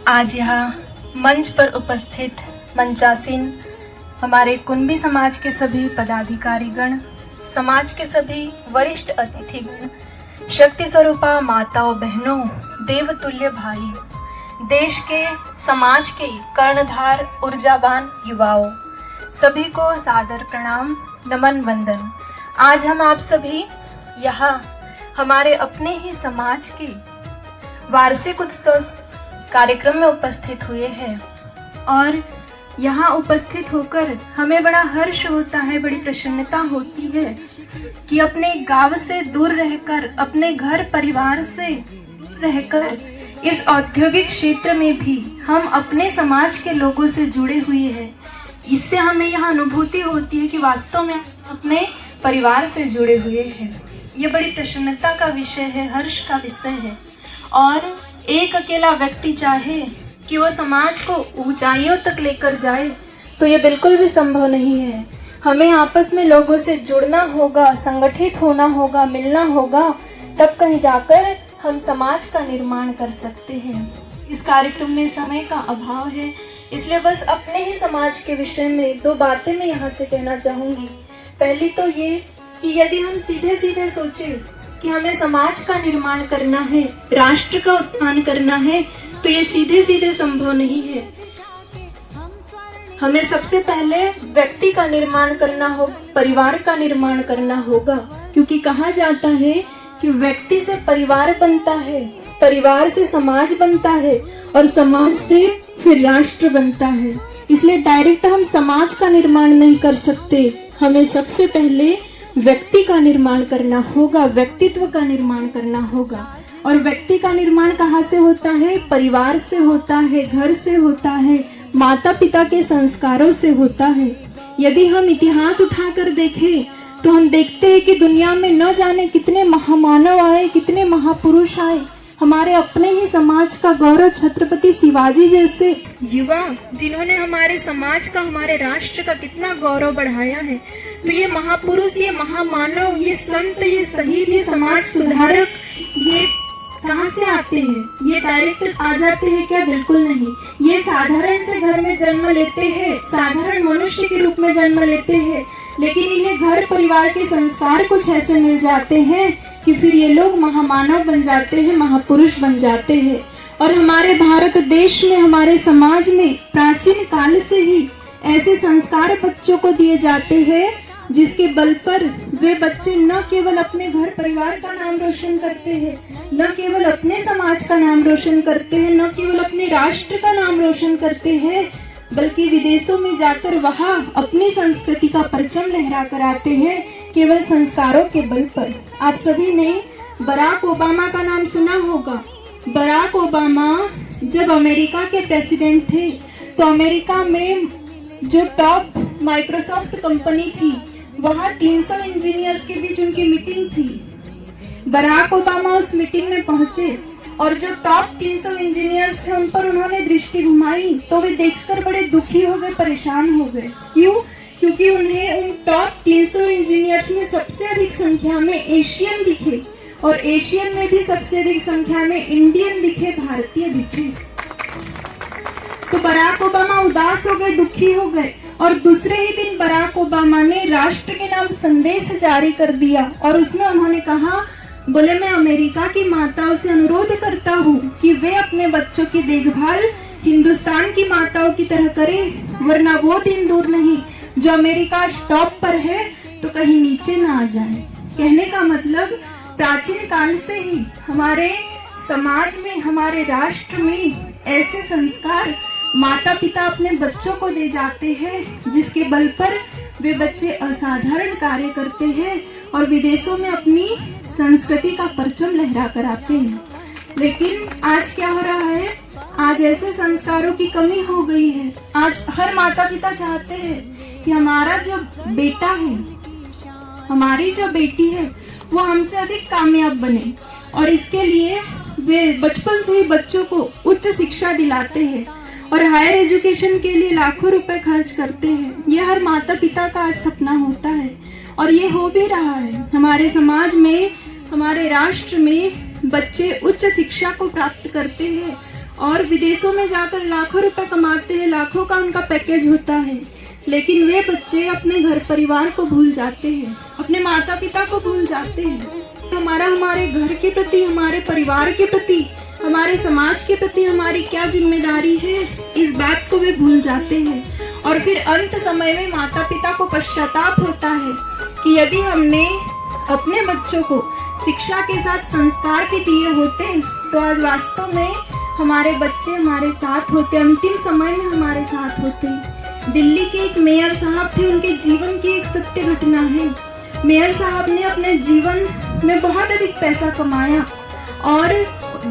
आज यहाँ मंच पर उपस्थित मंचासीन हमारे कुंभी समाज के सभी पदाधिकारीगण, समाज के सभी वरिष्ठ अतिथिगण, शक्ति स्वरूपा माताओं बहनों, देवतुल्य भाई, देश के समाज के कर्णधार ऊर्जावान युवाओं, सभी को सादर प्रणाम, नमन वंदन। आज हम आप सभी यहाँ हमारे अपने ही समाज के वार्षिक उत्सव कार्यक्रम में उपस्थित हुए हैं और यहाँ उपस्थित होकर हमें बड़ा हर्ष होता है, बड़ी प्रसन्नता होती है कि अपने गांव से दूर रहकर, अपने घर परिवार से रहकर इस औद्योगिक क्षेत्र में भी हम अपने समाज के लोगों से जुड़े हुए हैं। इससे हमें यह अनुभूति होती है कि वास्तव में अपने परिवार से जुड़े हुए हैं। ये बड़ी प्रसन्नता का विषय है, हर्ष का विषय है। और एक अकेला व्यक्ति चाहे कि वो समाज को ऊंचाइयों तक लेकर जाए तो ये बिल्कुल भी संभव नहीं है। हमें आपस में लोगों से जुड़ना होगा, संगठित होना होगा, मिलना होगा, तब कहीं जाकर हम समाज का निर्माण कर सकते हैं। इस कार्यक्रम में समय का अभाव है, इसलिए बस अपने ही समाज के विषय में दो बातें मैं यहाँ से कहना चाहूँगी। पहली तो ये कि यदि हम सीधे सीधे सोचें कि हमें समाज का निर्माण करना है, राष्ट्र का उत्थान करना है, तो ये सीधे सीधे संभव नहीं है। हमें सबसे पहले व्यक्ति का निर्माण करना हो, परिवार का निर्माण करना होगा, क्योंकि कहा जाता है कि व्यक्ति से परिवार बनता है, परिवार से समाज बनता है और समाज से फिर राष्ट्र बनता है। इसलिए डायरेक्ट हम समाज का निर्माण नहीं कर सकते, हमें सबसे पहले व्यक्ति का निर्माण करना होगा, व्यक्तित्व का निर्माण करना होगा। और व्यक्ति का निर्माण कहाँ से होता है? परिवार से होता है, घर से होता है, माता पिता के संस्कारों से होता है। यदि हम इतिहास उठाकर देखें तो हम देखते हैं कि दुनिया में न जाने कितने महामानव आए, कितने महापुरुष आए। हमारे अपने ही समाज का गौरव छत्रपति शिवाजी जैसे युवा, जिन्होंने हमारे समाज का, हमारे राष्ट्र का कितना गौरव बढ़ाया है। तो ये महापुरुष, ये महामानव, ये संत, ये शहीद, ये समाज सुधारक, ये कहाँ से आते हैं? ये डायरेक्ट आ जाते हैं क्या? बिल्कुल नहीं। ये साधारण से घर में जन्म लेते हैं, साधारण मनुष्य के रूप में जन्म लेते हैं, लेकिन इन्हें घर परिवार के संस्कार कुछ ऐसे मिल जाते हैं कि फिर ये लोग महामानव बन जाते हैं, महापुरुष बन जाते हैं। और हमारे भारत देश में, हमारे समाज में प्राचीन काल से ही ऐसे संस्कार बच्चों को दिए जाते हैं जिसके बल पर वे बच्चे न केवल अपने घर परिवार का नाम रोशन करते हैं, न केवल अपने समाज का नाम रोशन करते हैं, न केवल अपने राष्ट्र का नाम रोशन करते हैं, बल्कि विदेशों में जाकर वहाँ अपनी संस्कृति का परचम लहरा कर आते हैं, केवल संस्कारों के बल पर। आप सभी ने बराक ओबामा का नाम सुना होगा। बराक ओबामा जब अमेरिका के प्रेसिडेंट थे तो अमेरिका में जो टॉप माइक्रोसॉफ्ट कंपनी थी, वहाँ 300 इंजीनियर्स के बीच उनकी मीटिंग थी। बराक ओबामा उस मीटिंग में पहुंचे और जो टॉप 300 इंजीनियर्स थे उन पर उन्होंने दृष्टि घुमाई तो वे देखकर बड़े दुखी हो गए, परेशान हो गए। क्यों? क्योंकि उन्हें उन टॉप 300 इंजीनियर्स में सबसे अधिक संख्या में एशियन दिखे और एशियन में भी सबसे अधिक संख्या में इंडियन दिखे, भारतीय दिखे। तो बराक ओबामा उदास हो गए, दुखी हो गए और दूसरे ही दिन बराक ओबामा ने राष्ट्र के नाम संदेश जारी कर दिया और उसमें उन्होंने कहा, बोले मैं अमेरिका की माताओं से अनुरोध करता हूँ कि वे अपने बच्चों की देखभाल हिंदुस्तान की माताओं की तरह करें, वरना वो दिन दूर नहीं जो अमेरिका टॉप पर है तो कहीं नीचे ना आ जाए। कहने का मतलब प्राचीन काल से ही हमारे समाज में, हमारे राष्ट्र में ऐसे संस्कार माता पिता अपने बच्चों को दे जाते हैं जिसके बल पर वे बच्चे असाधारण कार्य करते हैं और विदेशों में अपनी संस्कृति का परचम लहरा कर आते हैं। लेकिन आज क्या हो रहा है? आज ऐसे संस्कारों की कमी हो गई है। आज हर माता पिता चाहते हैं कि हमारा जो बेटा है, हमारी जो बेटी है, वो हमसे अधिक कामयाब बने और इसके लिए वे बचपन से ही बच्चों को उच्च शिक्षा दिलाते हैं और हायर एजुकेशन के लिए लाखों रुपए खर्च करते हैं। ये हर माता पिता का आज सपना होता है और ये हो भी रहा है। हमारे समाज में, हमारे राष्ट्र में बच्चे उच्च शिक्षा को प्राप्त करते हैं और विदेशों में जाकर लाखों रुपए कमाते हैं, लाखों का उनका पैकेज होता है, लेकिन वे बच्चे अपने घर परिवार को भूल जाते हैं, अपने माता पिता को भूल जाते हैं। हमारे घर के प्रति, हमारे परिवार के प्रति, हमारे समाज के प्रति हमारी क्या जिम्मेदारी है, इस बात को वे भूल जाते हैं। और फिर अंत समय में माता पिता को पश्चाताप होता है कि यदि हमने अपने बच्चों को शिक्षा के साथ संस्कार भी दिए होते तो आज वास्तव में हमारे बच्चे हमारे साथ होते, अंतिम समय में हमारे साथ होते। दिल्ली के एक मेयर साहब थे, उनके जीवन की एक सत्य घटना है। मेयर साहब ने अपने जीवन में बहुत अधिक पैसा कमाया और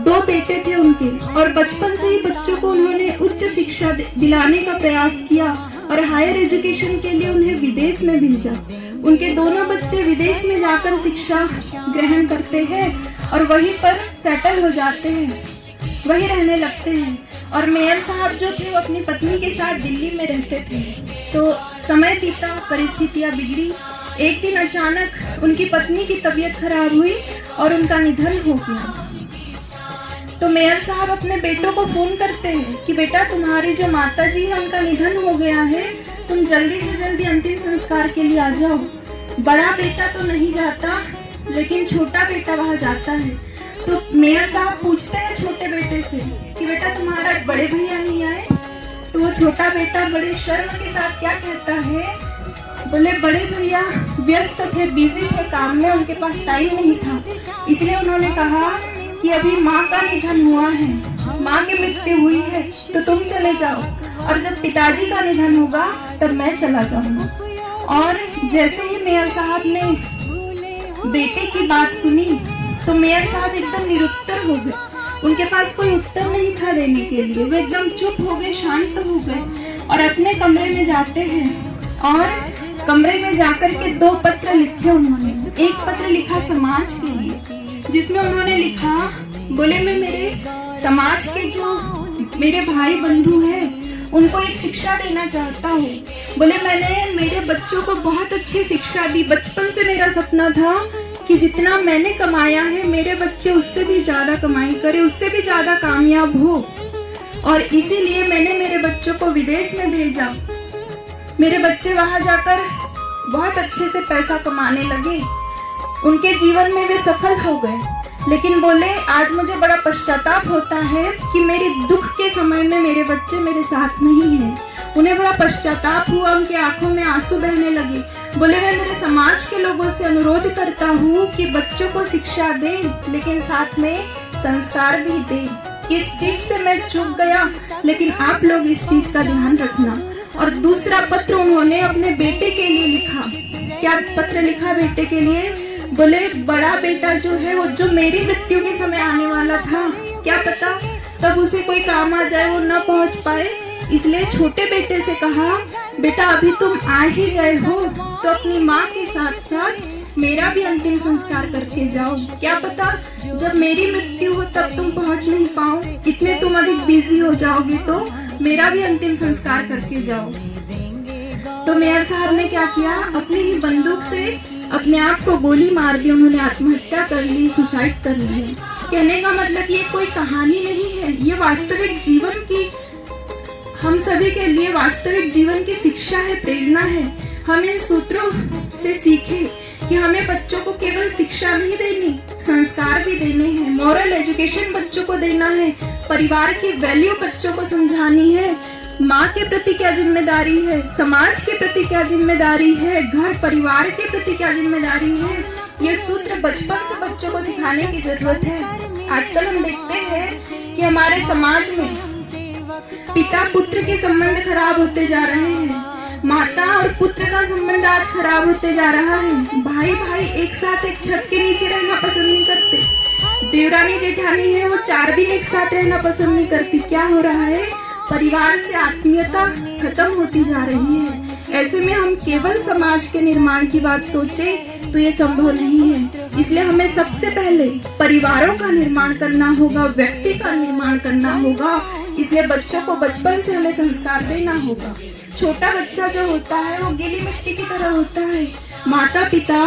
2 बेटे थे उनके, और बचपन से ही बच्चों को उन्होंने उच्च शिक्षा दिलाने का प्रयास किया और हायर एजुकेशन के लिए उन्हें विदेश में भेजा। उनके दोनों बच्चे विदेश में जाकर शिक्षा ग्रहण करते हैं और वहीं पर सेटल हो जाते हैं, वहीं रहने लगते हैं। और मेयर साहब जो थे वो अपनी पत्नी के साथ दिल्ली में रहते थे। तो समय बीता, परिस्थितियां बिगड़ी। एक दिन अचानक उनकी पत्नी की तबीयत खराब हुई और उनका निधन हो गया। तो मेयर साहब अपने बेटों को फोन करते हैं कि बेटा, तुम्हारी जो माता जी है उनका निधन हो गया है, तुम जल्दी से जल्दी अंतिम संस्कार के लिए आ जाओ। बड़ा बेटा तो नहीं जाता, लेकिन छोटा बेटा वहां जाता है। तो मेयर साहब पूछते हैं छोटे बेटे से कि बेटा, तुम्हारा बड़े भैया नहीं आए? तो वो छोटा बेटा बड़े शर्म के साथ क्या कहता है, बोले बड़े भैया व्यस्त थे, बिजी थे काम में, उनके पास टाइम नहीं था, इसलिए उन्होंने कहा कि अभी माँ का निधन हुआ है, माँ की मृत्यु हुई है, तो तुम चले जाओ, और जब पिताजी का निधन होगा तब मैं चला जाऊंगा। और जैसे ही मेयर साहब ने बेटे की बात सुनी तो मेयर साहब एकदम निरुत्तर हो गए, उनके पास कोई उत्तर नहीं था देने के लिए। वे एकदम चुप हो गए, शांत हो गए और अपने कमरे में जाते हैं और कमरे में जाकर के 2 पत्र लिखे उन्होंने। एक पत्र लिखा समाज के लिए, जिसमें उन्होंने लिखा, बोले मैं मेरे समाज के जो मेरे भाई बंधु हैं उनको एक शिक्षा देना चाहता हूँ। बोले मैंने मेरे बच्चों को बहुत अच्छी शिक्षा दी, बचपन से मेरा सपना था कि जितना मैंने कमाया है मेरे बच्चे उससे भी ज्यादा कमाई करे, उससे भी ज्यादा कामयाब हो, और इसीलिए मैंने मेरे बच्चों को विदेश में भेजा। मेरे बच्चे वहां जाकर बहुत अच्छे से पैसा कमाने लगे, उनके जीवन में वे सफल हो गए। लेकिन बोले आज मुझे बड़ा पश्चाताप होता है कि मेरे दुख के समय में मेरे बच्चे मेरे साथ नहीं हैं। उन्हें बड़ा पश्चाताप हुआ, उनके आंखों में आंसू बहने लगे। बोले मैं मेरे समाज के लोगों से अनुरोध करता हूँ कि बच्चों को शिक्षा दे, लेकिन साथ में संस्कार भी दे। इस चीज से मैं चूक गया, लेकिन आप लोग इस चीज का ध्यान रखना। और दूसरा पत्र उन्होंने अपने बेटे के लिए लिखा। क्या पत्र लिखा बेटे के लिए? बोले बड़ा बेटा जो है वो जो मेरी मृत्यु के समय आने वाला था, क्या पता तब उसे कोई काम आ जाए, वो न पहुंच पाए, इसलिए छोटे बेटे से कहा बेटा अभी तुम आ ही गए हो तो अपनी माँ के साथ साथ मेरा भी अंतिम संस्कार करके जाओ। क्या पता जब मेरी मृत्यु हो तब तुम पहुंच नहीं पाओ, इतने तुम अधिक बिजी हो जाओगे, तो मेरा भी अंतिम संस्कार करके जाओ। तो मेयर साहब ने क्या किया, अपनी ही बंदूक से अपने आप को गोली मार दी। उन्होंने आत्महत्या कर ली, सुसाइड कर ली। कहने का मतलब ये कोई कहानी नहीं है, ये वास्तविक जीवन की, हम सभी के लिए वास्तविक जीवन की शिक्षा है, प्रेरणा है। हम इन सूत्रों से सीखे कि हमें बच्चों को केवल शिक्षा नहीं देनी, संस्कार भी देने हैं, मॉरल एजुकेशन बच्चों को देना है, परिवार की वैल्यू बच्चों को समझानी है, माँ के प्रति क्या जिम्मेदारी है, समाज के प्रति क्या जिम्मेदारी है, घर परिवार के प्रति क्या जिम्मेदारी है। ये सूत्र बचपन से बच्चों को सिखाने की जरूरत है। आजकल हम देखते हैं कि हमारे समाज में पिता पुत्र के संबंध खराब होते जा रहे हैं, माता और पुत्र का संबंध आज खराब होते जा रहा है। भाई भाई एक साथ एक छत के नीचे रहना पसंद नहीं करते, देवरानी जेठानी है वो 4 दिन एक साथ रहना पसंद नहीं करती। क्या हो रहा है, परिवार से आत्मीयता खत्म होती जा रही है। ऐसे में हम केवल समाज के निर्माण की बात सोचें तो ये संभव नहीं है। इसलिए हमें सबसे पहले परिवारों का निर्माण करना होगा, व्यक्ति का निर्माण करना होगा। इसलिए बच्चों को बचपन से हमें संस्कार देना होगा। छोटा बच्चा जो होता है वो गीली मिट्टी की तरह होता है। माता पिता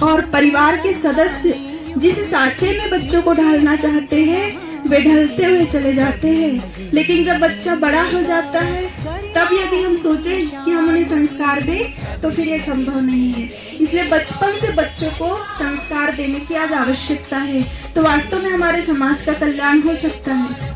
और परिवार के सदस्य जिस सांचे में बच्चों को ढालना चाहते हैं वे ढलते हुए चले जाते हैं। लेकिन जब बच्चा बड़ा हो जाता है तब यदि हम सोचें कि हम उन्हें संस्कार दें तो फिर ये संभव नहीं है। इसलिए बचपन से बच्चों को संस्कार देने की आज आवश्यकता है, तो वास्तव में हमारे समाज का कल्याण हो सकता है।